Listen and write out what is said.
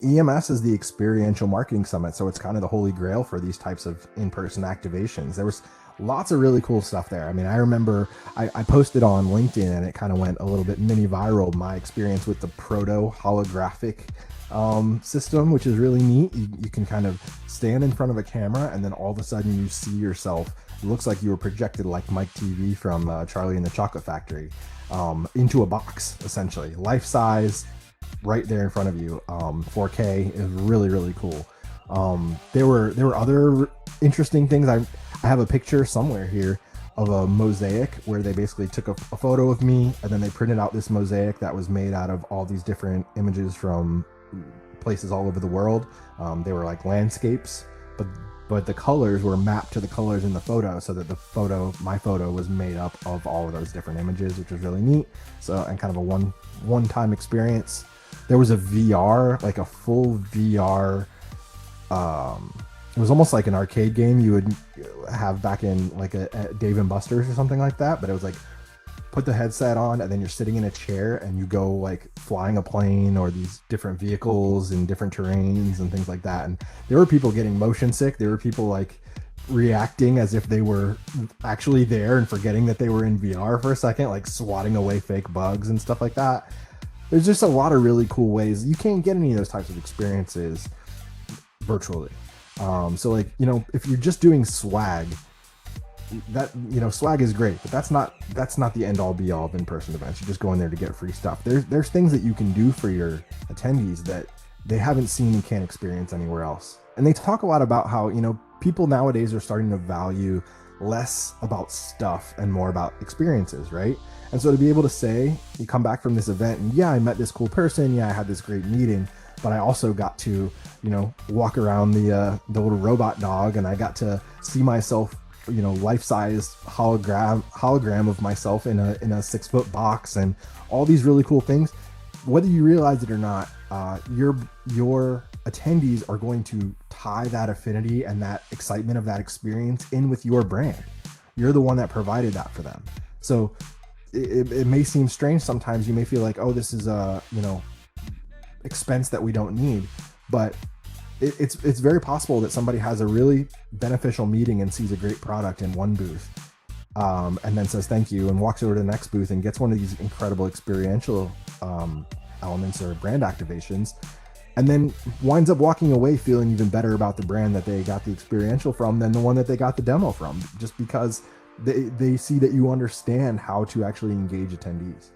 EMS is the Experiential Marketing Summit, so it's kind of the holy grail for these types of in-person activations. There was lots of really cool stuff there. I mean, I remember I posted on LinkedIn and it kind of went a little bit mini viral, my experience with the proto holographic system, which is really neat. You can kind of stand in front of a camera and then all of a sudden you see yourself. It looks like you were projected like Mike TV from Charlie and the Chocolate Factory into a box, essentially. Life size, right there in front of you. 4K is really, really cool. There were other interesting things. I have a picture somewhere here of a mosaic where they basically took a photo of me and then they printed out this mosaic that was made out of all these different images from places all over the world. They were like landscapes, but the colors were mapped to the colors in the photo, so that my photo was made up of all of those different images, which was really neat. So, and kind of a one-time experience. There was a VR, like a full VR. It was almost like an arcade game you would have back in like a Dave and Buster's or something like that. But it was like, put the headset on and then you're sitting in a chair and you go like flying a plane or these different vehicles in different terrains and things like that. And there were people getting motion sick. There were people like reacting as if they were actually there and forgetting that they were in VR for a second, like swatting away fake bugs and stuff like that. There's just a lot of really cool ways. You can't get any of those types of experiences virtually. So like, if you're just doing swag, that, swag is great, but that's not the end all be all of in-person events. You just go in there to get free stuff. There's things that you can do for your attendees that they haven't seen and can't experience anywhere else. And they talk a lot about how, people nowadays are starting to value less about stuff and more about experiences, right? And so to be able to say, you come back from this event and I met this cool person. Yeah, I had this great meeting, but I also got to, walk around the little robot dog and I got to see myself, life-size hologram of myself in a 6-foot box and all these really cool things. Whether you realize it or not, your attendees are going to tie that affinity and that excitement of that experience in with your brand. You're the one that provided that for them. So it may seem strange sometimes. You may feel like, oh, this is a expense that we don't need, but it's very possible that somebody has a really beneficial meeting and sees a great product in one booth, and then says thank you and walks over to the next booth and gets one of these incredible experiential elements or brand activations, and then winds up walking away feeling even better about the brand that they got the experiential from than the one that they got the demo from, just because they see that you understand how to actually engage attendees.